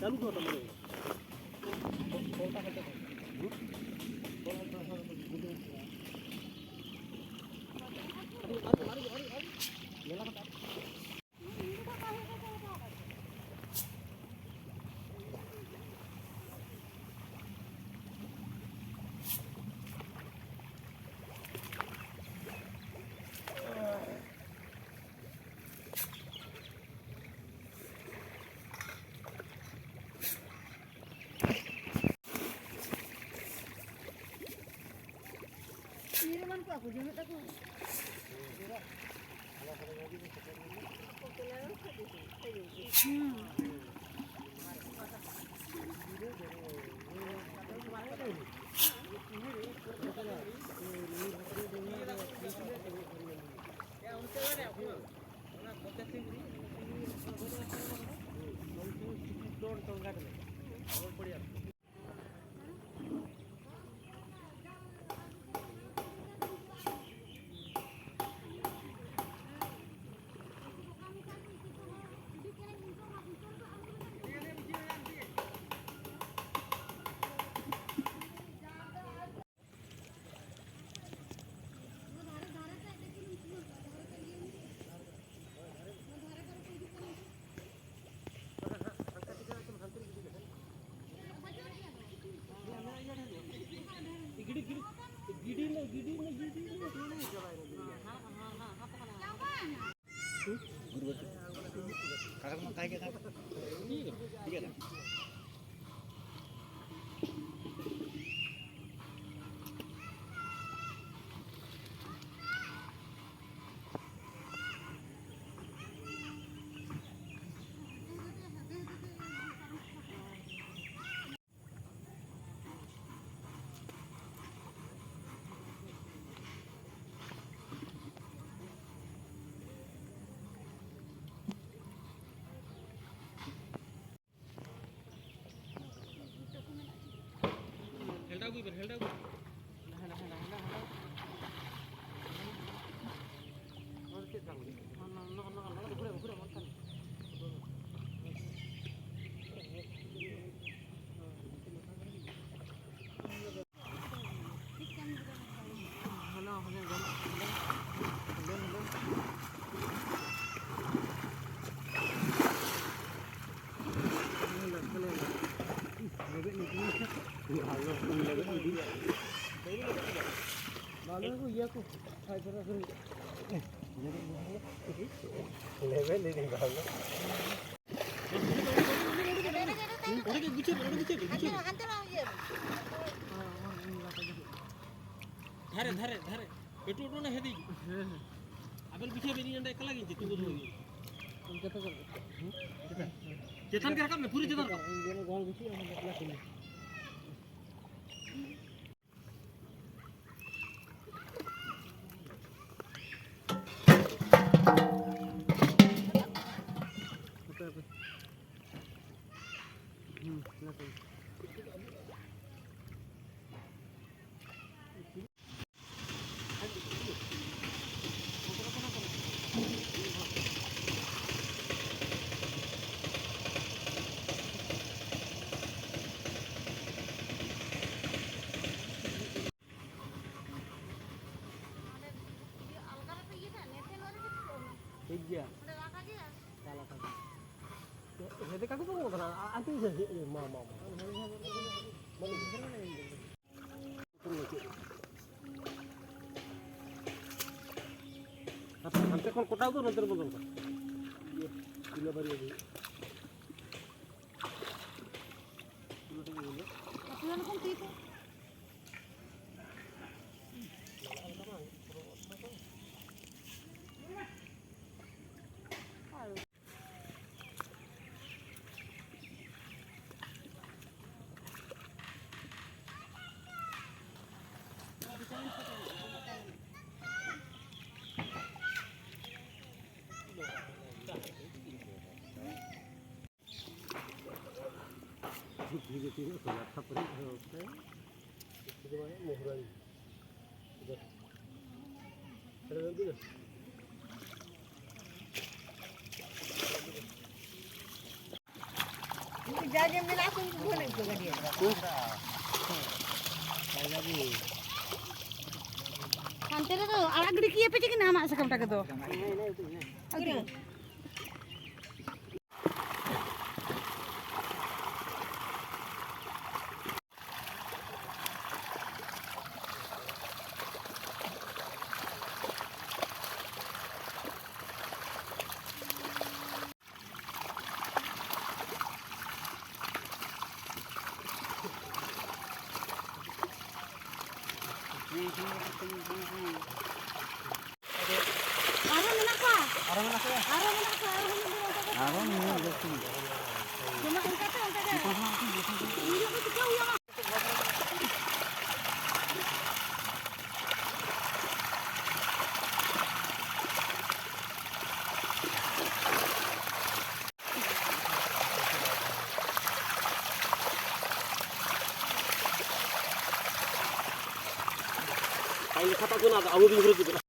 चालू ठेवतो मला धारे धारे धारे पेट्रोल ना है दी अबल पीछे बेनी अंडा एकला गिंती तू बोल चेतन के रकम में पूरी चेतन दोनों गांव बिछी हम एकला खेले iya. Salah kan. Jadi kaku tuh nggak pernah. Antu jadi mau. Nanti kan kota tuh nanti belum kan. Iya, gila baru ini. Tapi yang kan itu. धीरे-धीरे थोड़ा थपड़ी होते हैं इसके बाद मोहरा इधर खड़े हो गए Pantai tu, anak gede kia pecah kena mak sakam tak tu. Okey. Arang nak apa? Arang nak saya. Arang nak apa? Arang ni betul. Cuma angkat tu, angkat tu. Ini aku jauh ya. Kain kata guna, aku bingung juga.